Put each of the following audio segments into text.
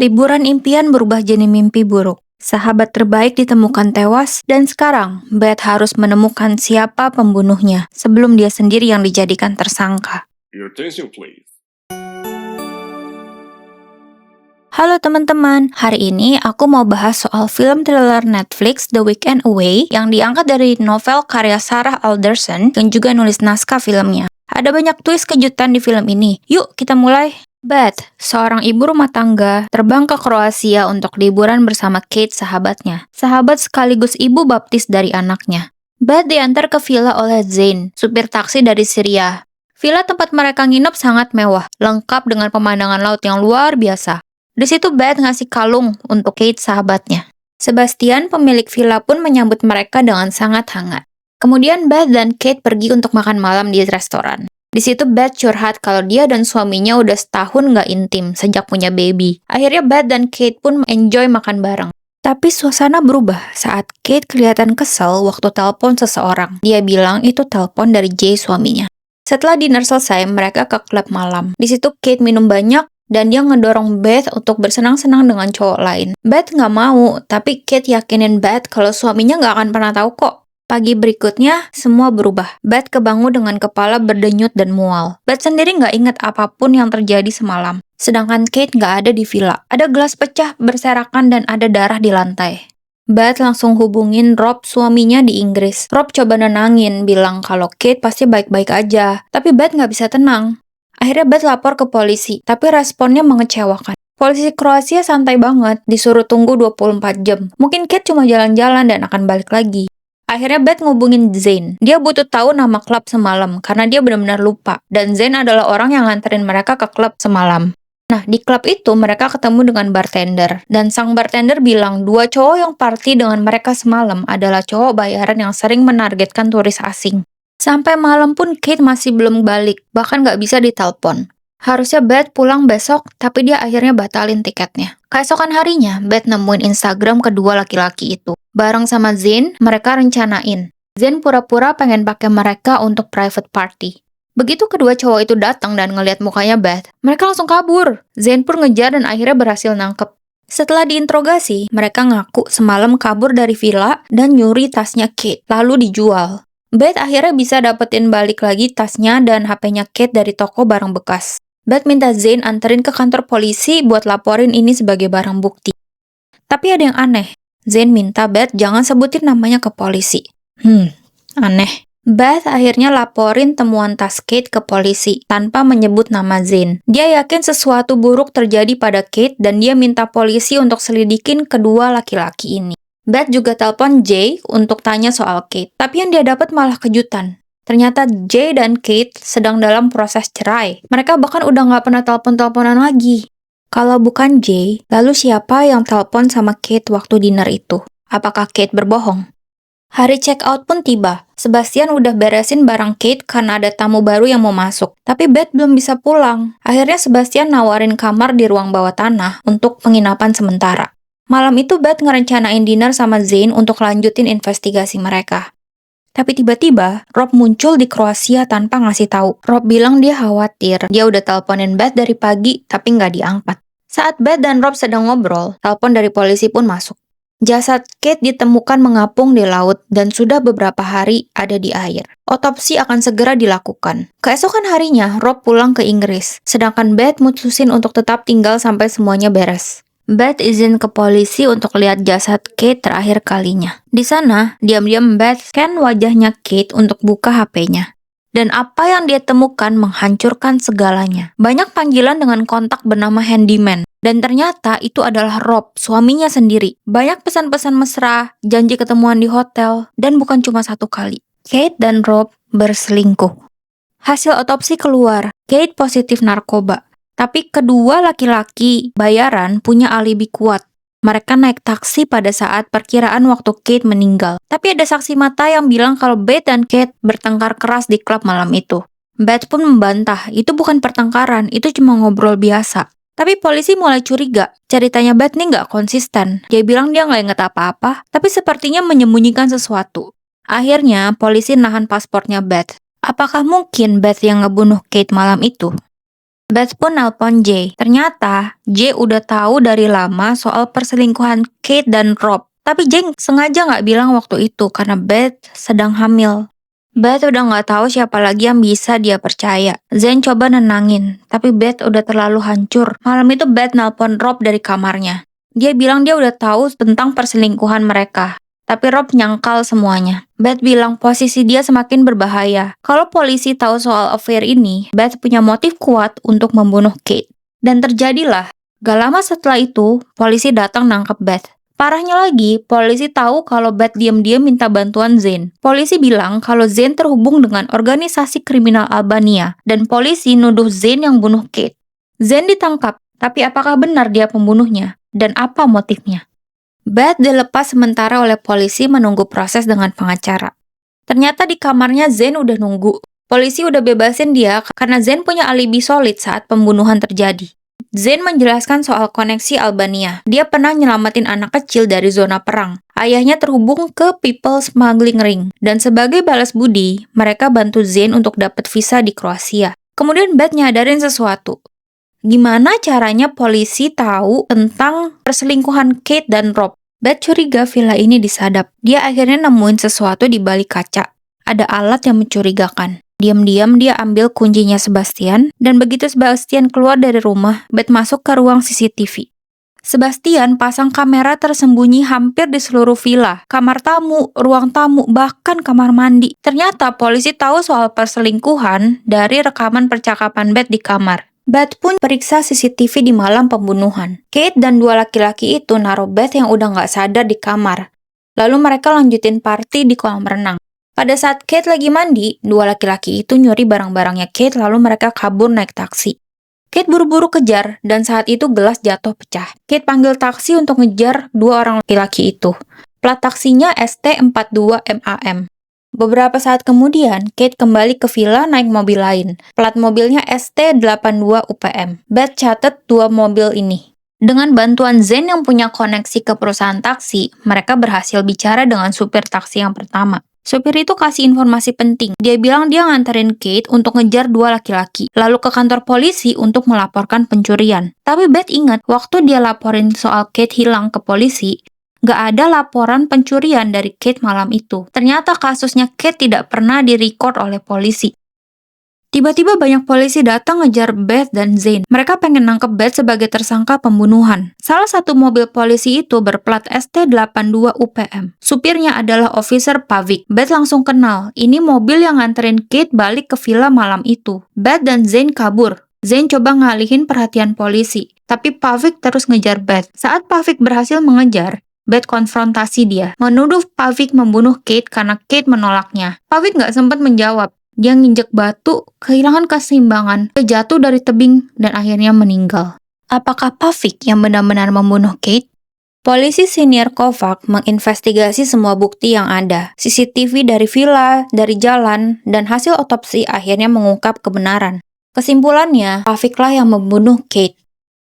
Liburan impian berubah jadi mimpi buruk. Sahabat terbaik ditemukan tewas, dan sekarang Beth harus menemukan siapa pembunuhnya sebelum dia sendiri yang dijadikan tersangka. Your attention, please. Halo teman-teman, hari ini aku mau bahas soal film thriller Netflix The Weekend Away yang diangkat dari novel karya Sarah Alderson yang juga nulis naskah filmnya. Ada banyak twist kejutan di film ini. Yuk kita mulai! Beth, seorang ibu rumah tangga, terbang ke Kroasia untuk liburan bersama Kate sahabatnya. Sahabat sekaligus ibu baptis dari anaknya. Beth diantar ke villa oleh Zane, supir taksi dari Syria. Villa tempat mereka nginep sangat mewah, lengkap dengan pemandangan laut yang luar biasa. Di situ Beth ngasih kalung untuk Kate sahabatnya. Sebastian, pemilik villa pun menyambut mereka dengan sangat hangat. Kemudian Beth dan Kate pergi untuk makan malam di restoran. Di situ Beth curhat kalau dia dan suaminya udah setahun nggak intim sejak punya baby. Akhirnya Beth dan Kate pun enjoy makan bareng. Tapi suasana berubah saat Kate kelihatan kesel waktu telepon seseorang. Dia bilang itu telepon dari Jay suaminya. Setelah dinner selesai, mereka ke klub malam. Di situ Kate minum banyak dan dia ngedorong Beth untuk bersenang-senang dengan cowok lain. Beth nggak mau, tapi Kate yakinin Beth kalau suaminya nggak akan pernah tahu kok. Pagi berikutnya, semua berubah. Beth kebangun dengan kepala berdenyut dan mual. Beth sendiri nggak ingat apapun yang terjadi semalam. Sedangkan Kate nggak ada di villa. Ada gelas pecah berserakan dan ada darah di lantai. Beth langsung hubungin Rob, suaminya di Inggris. Rob coba nenangin, bilang kalau Kate pasti baik-baik aja. Tapi Beth nggak bisa tenang. Akhirnya Beth lapor ke polisi, tapi responnya mengecewakan. Polisi Kroasia santai banget, disuruh tunggu 24 jam. Mungkin Kate cuma jalan-jalan dan akan balik lagi. Akhirnya Beth ngubungin Zane. Dia butuh tahu nama klub semalam, karena dia benar-benar lupa. Dan Zane adalah orang yang nganterin mereka ke klub semalam. Nah, di klub itu mereka ketemu dengan bartender. Dan sang bartender bilang 2 cowok yang party dengan mereka semalam adalah cowok bayaran yang sering menargetkan turis asing. Sampai malam pun Kate masih belum balik, bahkan nggak bisa ditelepon. Harusnya Beth pulang besok, tapi dia akhirnya batalin tiketnya. Keesokan harinya, Beth nemuin Instagram kedua laki-laki itu. Bareng sama Zane, mereka rencanain. Zane pura-pura pengen pakai mereka untuk private party. Begitu kedua cowok itu datang dan ngeliat mukanya Beth, mereka langsung kabur. Zane pun ngejar dan akhirnya berhasil nangkep. Setelah diinterogasi, mereka ngaku semalam kabur dari villa dan nyuri tasnya Kate, lalu dijual. Beth akhirnya bisa dapetin balik lagi tasnya dan HP-nya Kate dari toko barang bekas. Beth minta Zane anterin ke kantor polisi buat laporin ini sebagai barang bukti. Tapi ada yang aneh. Zane minta Beth jangan sebutin namanya ke polisi. Aneh. Beth akhirnya laporin temuan tas Kate ke polisi tanpa menyebut nama Zane. Dia yakin sesuatu buruk terjadi pada Kate dan dia minta polisi untuk selidikin kedua laki-laki ini. Beth juga telepon Jay untuk tanya soal Kate, tapi yang dia dapat malah kejutan. Ternyata Jay dan Kate sedang dalam proses cerai. Mereka bahkan udah nggak pernah telepon-teleponan lagi. Kalau bukan Jay, lalu siapa yang telepon sama Kate waktu dinner itu? Apakah Kate berbohong? Hari check out pun tiba. Sebastian udah beresin barang Kate karena ada tamu baru yang mau masuk. Tapi Beth belum bisa pulang. Akhirnya Sebastian nawarin kamar di ruang bawah tanah untuk penginapan sementara. Malam itu Beth ngerencanain dinner sama Zane untuk lanjutin investigasi mereka. Tapi tiba-tiba, Rob muncul di Kroasia tanpa ngasih tahu. Rob bilang dia khawatir. Dia udah teleponin Beth dari pagi, tapi nggak diangkat. Saat Beth dan Rob sedang ngobrol, telepon dari polisi pun masuk. Jasad Kate ditemukan mengapung di laut dan sudah beberapa hari ada di air. Otopsi akan segera dilakukan. Keesokan harinya, Rob pulang ke Inggris. Sedangkan Beth mutusin untuk tetap tinggal sampai semuanya beres. Beth izin ke polisi untuk lihat jasad Kate terakhir kalinya. Di sana, diam-diam Beth scan wajahnya Kate untuk buka HP-nya. Dan apa yang dia temukan menghancurkan segalanya. Banyak panggilan dengan kontak bernama Handyman. Dan ternyata itu adalah Rob, suaminya sendiri. Banyak pesan-pesan mesra, janji ketemuan di hotel, dan bukan cuma satu kali. Kate dan Rob berselingkuh. Hasil otopsi keluar, Kate positif narkoba. Tapi kedua laki-laki bayaran punya alibi kuat. Mereka naik taksi pada saat perkiraan waktu Kate meninggal. Tapi ada saksi mata yang bilang kalau Beth dan Kate bertengkar keras di klub malam itu. Beth pun membantah, itu bukan pertengkaran, itu cuma ngobrol biasa. Tapi polisi mulai curiga, ceritanya Beth nih nggak konsisten. Dia bilang dia nggak inget apa-apa, tapi sepertinya menyembunyikan sesuatu. Akhirnya, polisi nahan paspornya Beth. Apakah mungkin Beth yang ngebunuh Kate malam itu? Beth pun nelpon Jay. Ternyata Jay udah tahu dari lama soal perselingkuhan Kate dan Rob. Tapi Jay sengaja nggak bilang waktu itu karena Beth sedang hamil. Beth udah nggak tahu siapa lagi yang bisa dia percaya. Zane coba nenangin, tapi Beth udah terlalu hancur. Malam itu Beth nelpon Rob dari kamarnya. Dia bilang dia udah tahu tentang perselingkuhan mereka. Tapi Rob nyangkal semuanya. Beth bilang posisi dia semakin berbahaya. Kalau polisi tahu soal affair ini, Beth punya motif kuat untuk membunuh Kate. Dan terjadilah. Gak lama setelah itu, polisi datang nangkep Beth. Parahnya lagi, polisi tahu kalau Beth diam-diam minta bantuan Zane. Polisi bilang kalau Zane terhubung dengan organisasi kriminal Albania, dan polisi nuduh Zane yang bunuh Kate. Zane ditangkap, tapi apakah benar dia pembunuhnya? Dan apa motifnya? Beth dilepas sementara oleh polisi menunggu proses dengan pengacara. Ternyata di kamarnya Zane udah nunggu. Polisi udah bebasin dia karena Zane punya alibi solid saat pembunuhan terjadi. Zane menjelaskan soal koneksi Albania. Dia pernah nyelamatin anak kecil dari zona perang. Ayahnya terhubung ke People Smuggling Ring. Dan sebagai balas budi, mereka bantu Zane untuk dapat visa di Kroasia. Kemudian Beth nyadarin sesuatu. Gimana caranya polisi tahu tentang perselingkuhan Kate dan Rob? Beth curiga villa ini disadap. Dia akhirnya nemuin sesuatu di balik kaca. Ada alat yang mencurigakan. Diam-diam dia ambil kuncinya Sebastian, dan begitu Sebastian keluar dari rumah, Beth masuk ke ruang CCTV. Sebastian pasang kamera tersembunyi hampir di seluruh villa, kamar tamu, ruang tamu, bahkan kamar mandi. Ternyata polisi tahu soal perselingkuhan dari rekaman percakapan Beth di kamar. Beth pun periksa CCTV di malam pembunuhan. Kate dan dua laki-laki itu naruh Beth yang udah nggak sadar di kamar. Lalu mereka lanjutin party di kolam renang. Pada saat Kate lagi mandi, dua laki-laki itu nyuri barang-barangnya Kate lalu mereka kabur naik taksi. Kate buru-buru kejar dan saat itu gelas jatuh pecah. Kate panggil taksi untuk ngejar dua orang laki-laki itu. Plat taksinya ST42MAM. Beberapa saat kemudian, Kate kembali ke villa naik mobil lain. Plat mobilnya ST82UPM. Beth catat dua mobil ini. Dengan bantuan Zane yang punya koneksi ke perusahaan taksi, mereka berhasil bicara dengan supir taksi yang pertama. Supir itu kasih informasi penting. Dia bilang dia nganterin Kate untuk ngejar dua laki-laki, lalu ke kantor polisi untuk melaporkan pencurian. Tapi Beth ingat, waktu dia laporin soal Kate hilang ke polisi, gak ada laporan pencurian dari Kate malam itu. Ternyata kasusnya Kate tidak pernah direcord oleh polisi. Tiba-tiba banyak polisi datang ngejar Beth dan Zane. Mereka pengen nangkep Beth sebagai tersangka pembunuhan. Salah satu mobil polisi itu berplat ST82UPM. Supirnya adalah Officer Pavic. Beth langsung kenal, ini mobil yang nganterin Kate balik ke villa malam itu. Beth dan Zane kabur. Zane coba ngalihin perhatian polisi, tapi Pavic terus ngejar Beth. Saat Pavic berhasil mengejar, Beth konfrontasi dia, menuduh Pavic membunuh Kate karena Kate menolaknya. Pavic nggak sempat menjawab. Dia nginjek batu, kehilangan keseimbangan, jatuh dari tebing, dan akhirnya meninggal. Apakah Pavic yang benar-benar membunuh Kate? Polisi senior Kovac menginvestigasi semua bukti yang ada. CCTV dari villa, dari jalan, dan hasil otopsi akhirnya mengungkap kebenaran. Kesimpulannya, Paviclah yang membunuh Kate.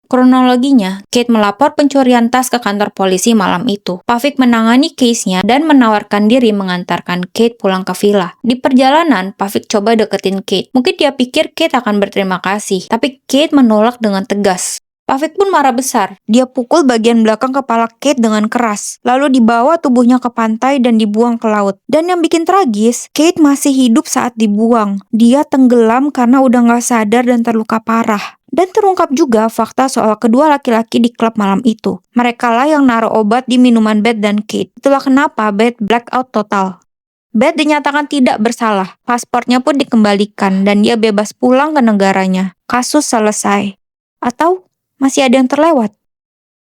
Kronologinya, Kate melapor pencurian tas ke kantor polisi malam itu. Pavic menangani case-nya dan menawarkan diri mengantarkan Kate pulang ke villa. Di perjalanan, Pavic coba deketin Kate. Mungkin dia pikir Kate akan berterima kasih, tapi Kate menolak dengan tegas. Pavic pun marah besar. Dia pukul bagian belakang kepala Kate dengan keras, lalu dibawa tubuhnya ke pantai dan dibuang ke laut. Dan yang bikin tragis, Kate masih hidup saat dibuang. Dia tenggelam karena udah nggak sadar dan terluka parah. Dan terungkap juga fakta soal kedua laki-laki di klub malam itu. Merekalah yang naruh obat di minuman Beth dan Kate. Itulah kenapa Beth blackout total. Beth dinyatakan tidak bersalah. Paspornya pun dikembalikan dan dia bebas pulang ke negaranya. Kasus selesai. Atau masih ada yang terlewat?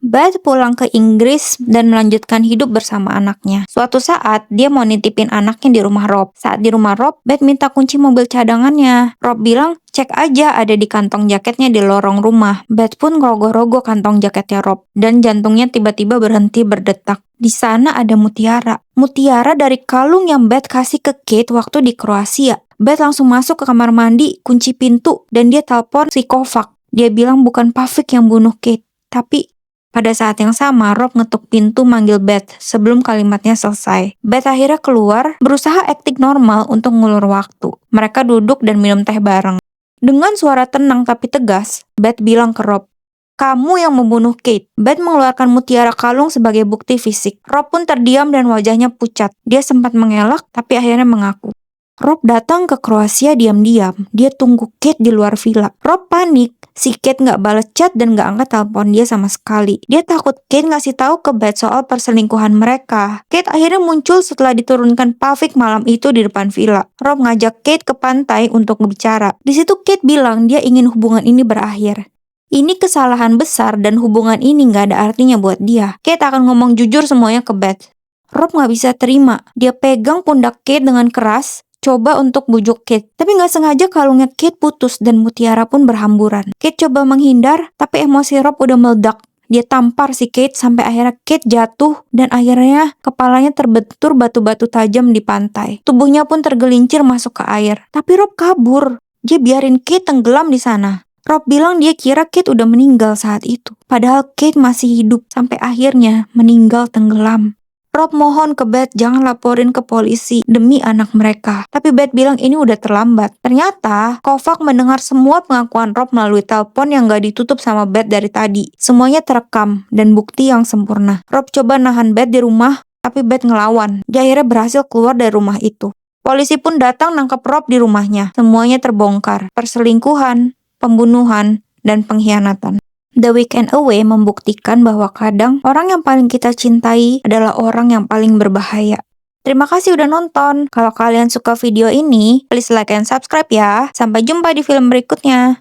Beth pulang ke Inggris dan melanjutkan hidup bersama anaknya. Suatu saat, dia mau nitipin anaknya di rumah Rob. Saat di rumah Rob, Beth minta kunci mobil cadangannya. Rob bilang, cek aja ada di kantong jaketnya di lorong rumah. Beth pun rogoh-rogoh kantong jaketnya Rob. Dan jantungnya tiba-tiba berhenti berdetak. Di sana ada mutiara. Mutiara dari kalung yang Beth kasih ke Kate waktu di Kroasia. Beth langsung masuk ke kamar mandi, kunci pintu, dan dia telepon si Kovac. Dia bilang bukan Pavic yang bunuh Kate, tapi pada saat yang sama, Rob ngetuk pintu manggil Beth sebelum kalimatnya selesai. Beth akhirnya keluar, berusaha akting normal untuk ngulur waktu. Mereka duduk dan minum teh bareng. Dengan suara tenang tapi tegas, Beth bilang ke Rob, "Kamu yang membunuh Kate." Beth mengeluarkan mutiara kalung sebagai bukti fisik. Rob pun terdiam dan wajahnya pucat. Dia sempat mengelak, tapi akhirnya mengaku. Rob datang ke Kroasia diam-diam. Dia tunggu Kate di luar villa. Rob panik. Si Kate nggak balas chat dan nggak angkat telepon dia sama sekali. Dia takut Kate ngasih tahu ke Beth soal perselingkuhan mereka. Kate akhirnya muncul setelah diturunkan Pavik malam itu di depan villa. Rob ngajak Kate ke pantai untuk berbicara. Di situ Kate bilang dia ingin hubungan ini berakhir. Ini kesalahan besar dan hubungan ini nggak ada artinya buat dia. Kate akan ngomong jujur semuanya ke Beth. Rob nggak bisa terima. Dia pegang pundak Kate dengan keras, coba untuk bujuk Kate. Tapi nggak sengaja kalungnya Kate putus dan mutiara pun berhamburan. Kate coba menghindar, tapi emosi Rob udah meledak. Dia tampar si Kate sampai akhirnya Kate jatuh dan akhirnya kepalanya terbentur batu-batu tajam di pantai. Tubuhnya pun tergelincir masuk ke air. Tapi Rob kabur. Dia biarin Kate tenggelam di sana. Rob bilang dia kira Kate udah meninggal saat itu. Padahal Kate masih hidup sampai akhirnya meninggal tenggelam. Rob mohon ke Beth jangan laporin ke polisi demi anak mereka. Tapi Beth bilang ini udah terlambat. Ternyata Kovac mendengar semua pengakuan Rob melalui telepon yang gak ditutup sama Beth dari tadi. Semuanya terekam dan bukti yang sempurna. Rob coba nahan Beth di rumah, tapi Beth ngelawan. Dia akhirnya berhasil keluar dari rumah itu. Polisi pun datang nangkep Rob di rumahnya. Semuanya terbongkar. Perselingkuhan, pembunuhan, dan pengkhianatan. The Weekend Away membuktikan bahwa kadang orang yang paling kita cintai adalah orang yang paling berbahaya. Terima kasih udah nonton. Kalau kalian suka video ini, please like and subscribe ya. Sampai jumpa di film berikutnya.